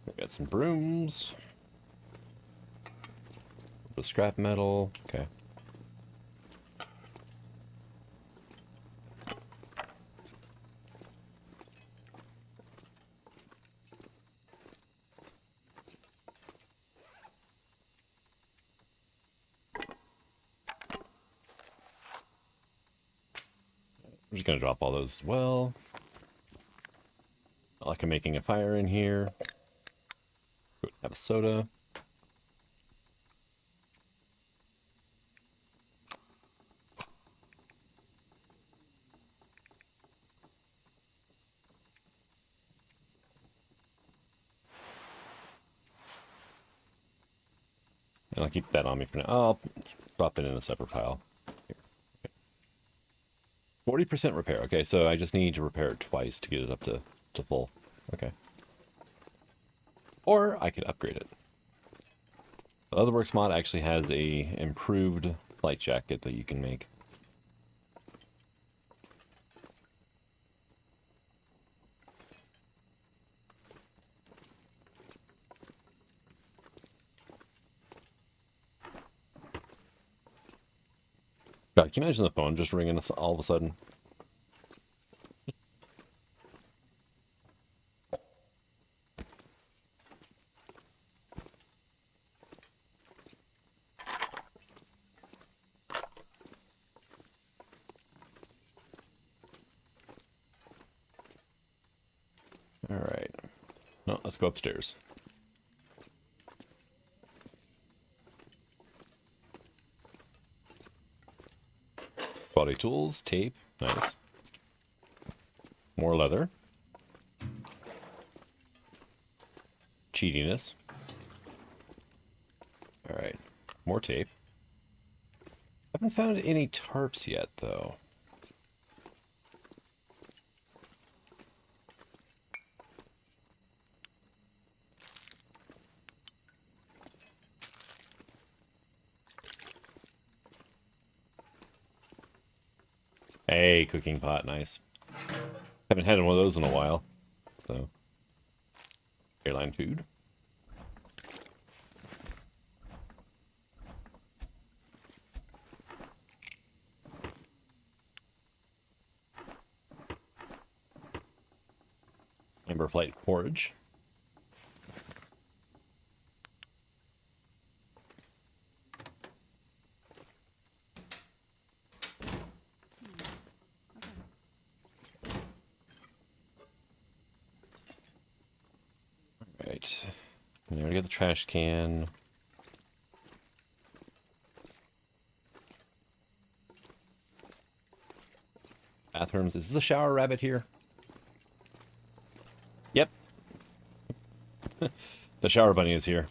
Speaker 1: We got some brooms. The scrap metal. Okay. I'm just gonna drop all those as well. I like I'm making a fire in here. Have a soda. And I'll keep that on me for now. I'll drop it in a separate pile. 40% repair. Okay, so I just need to repair it twice to get it up to full. Okay. Or I could upgrade it. The Leatherworks mod actually has a improved flight jacket that you can make. God, can you imagine the phone just ringing all of a sudden? All right. No, let's go upstairs. Body tools, tape, nice. More leather. Cheatiness. All right, more tape. Haven't found any tarps yet, though. Hey, cooking pot, nice. Haven't had one of those in a while. So, airline food. Amber Flight porridge. Right. We already got the trash can. Bathrooms. Is the shower rabbit here? Yep. The shower bunny is here.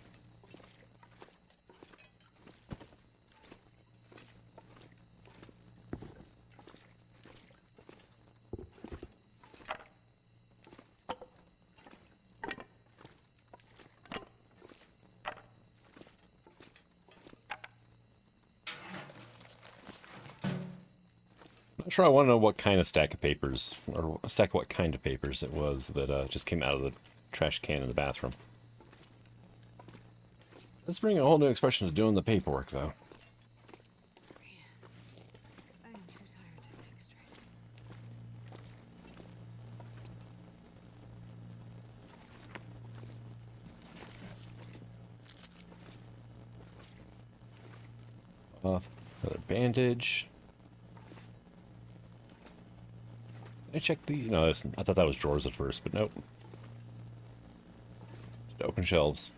Speaker 1: I'm not sure I want to know what kind of stack of papers, or a stack of what kind of papers it was that just came out of the trash can in the bathroom. Let's bring a whole new expression to doing the paperwork, though.
Speaker 2: I am too tired to think straight.
Speaker 1: Another bandage. Did I check the... No, I thought that was drawers at first, but nope. Just open shelves.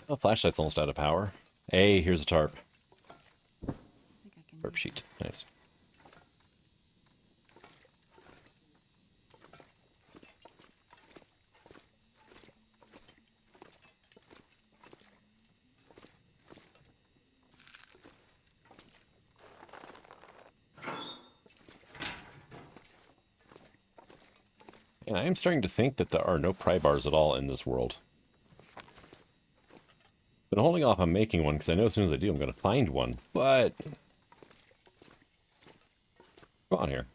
Speaker 1: Oh, flashlight's almost out of power. Hey, here's a tarp.
Speaker 2: I think I can
Speaker 1: Tarp
Speaker 2: use
Speaker 1: sheet.
Speaker 2: this.
Speaker 1: Nice. And I am starting to think that there are no pry bars at all in this world. Been holding off on making one because I know as soon as I do, I'm going to find one. But come on here.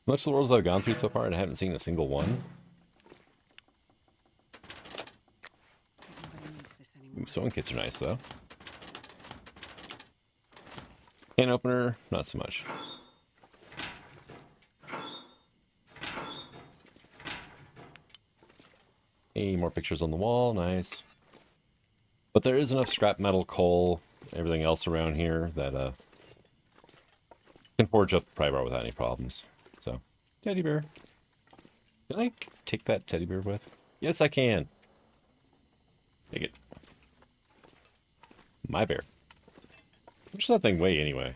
Speaker 1: Much of the worlds I've gone through so far, and I haven't seen a single one.
Speaker 2: Nobody needs this anymore.
Speaker 1: Ooh, sewing kits are nice though. Can opener, not so much. Hey, more pictures on the wall, nice. But there is enough scrap metal, coal, everything else around here that can forge up the pry bar without any problems. So, teddy bear. Can I take that teddy bear with? Yes, I can. Take it. My bear. How much does that thing weigh anyway?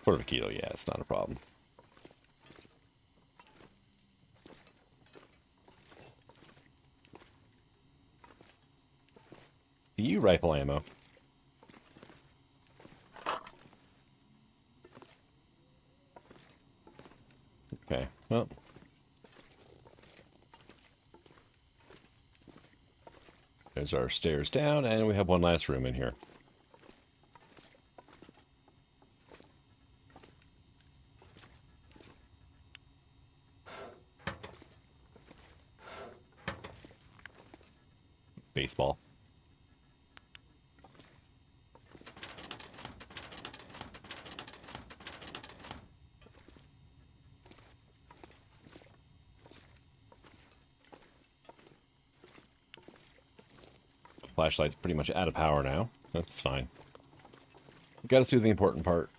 Speaker 1: Quarter of a kilo, yeah, it's not a problem. CU rifle ammo. Okay, well. There's our stairs down, and we have one last room in here. Baseball. Flashlight's pretty much out of power now. That's fine. We gotta do the important part.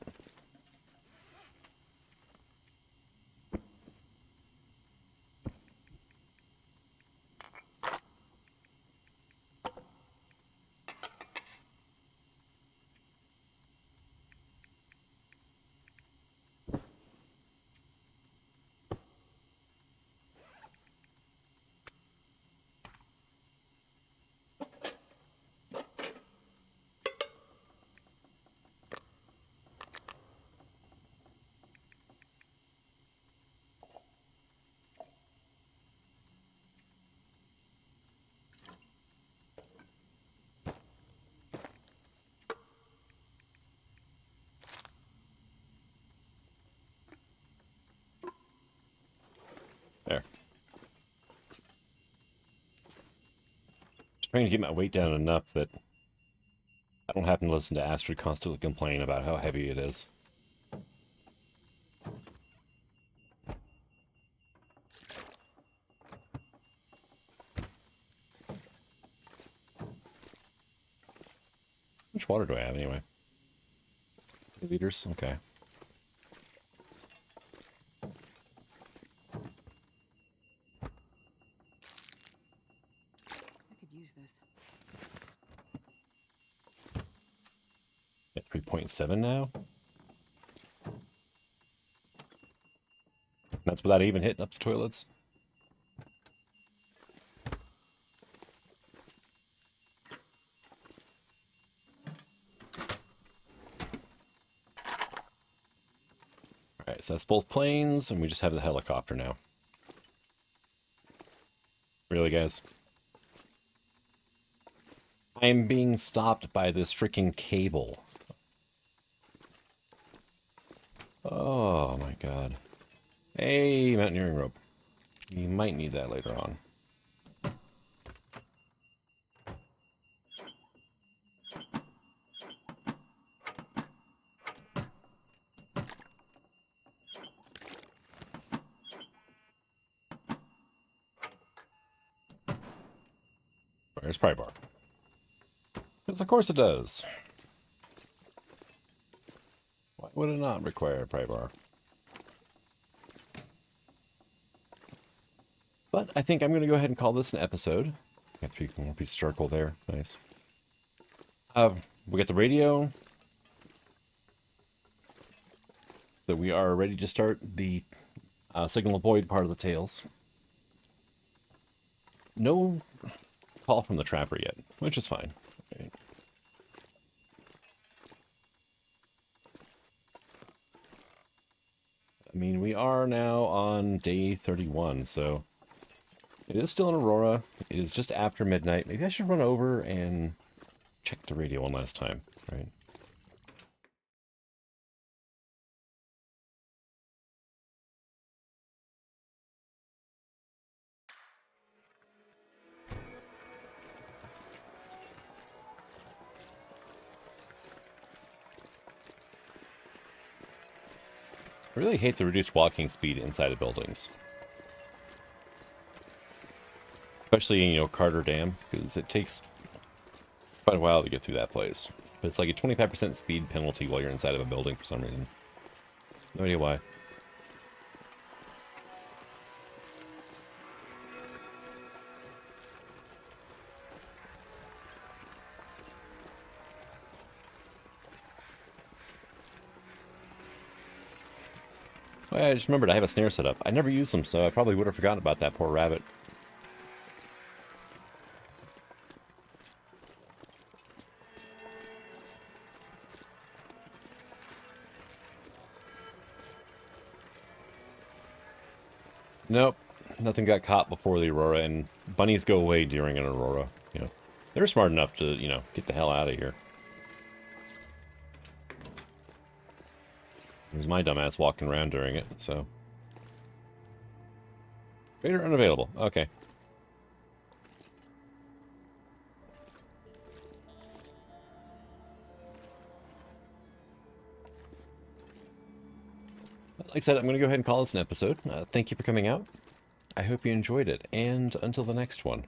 Speaker 1: There. Just trying to get my weight down enough that I don't have to listen to Astrid constantly complain about how heavy it is. How much water do I have anyway? 2 liters? Okay.
Speaker 2: I could use this.
Speaker 1: At 3.7 now? That's without even hitting up the toilets. Alright, so that's both planes, and we just have the helicopter now. Really, guys? I am being stopped by this freaking cable. Oh my god. Hey, mountaineering rope. You might need that later on. Where's pry bar? Because of course it does. Why would it not require a pry bar? But I think I'm going to go ahead and call this an episode. Got 3 more pieces of charcoal there. Nice. We got the radio. So we are ready to start the signal void part of the tails. No call from the trapper yet, which is fine. Right. I mean, we are now on day 31, so it is still an aurora. It is just after midnight. Maybe I should run over and check the radio one last time, right? I really hate the reduced walking speed inside of buildings. Especially, you know, Carter Dam, because it takes quite a while to get through that place. But it's like a 25% speed penalty while you're inside of a building for some reason. No idea why. Oh, yeah, I just remembered I have a snare set up. I never use them, so I probably would have forgotten about that poor rabbit. Nope, nothing got caught before the aurora, and bunnies go away during an aurora. You know, they're smart enough to, you know, get the hell out of here. There's my dumbass walking around during it, so. Radar unavailable. Okay. Like I said, I'm going to go ahead and call this an episode. Thank you for coming out. I hope you enjoyed it, and until the next one.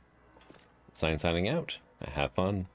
Speaker 1: Signing out. Have fun.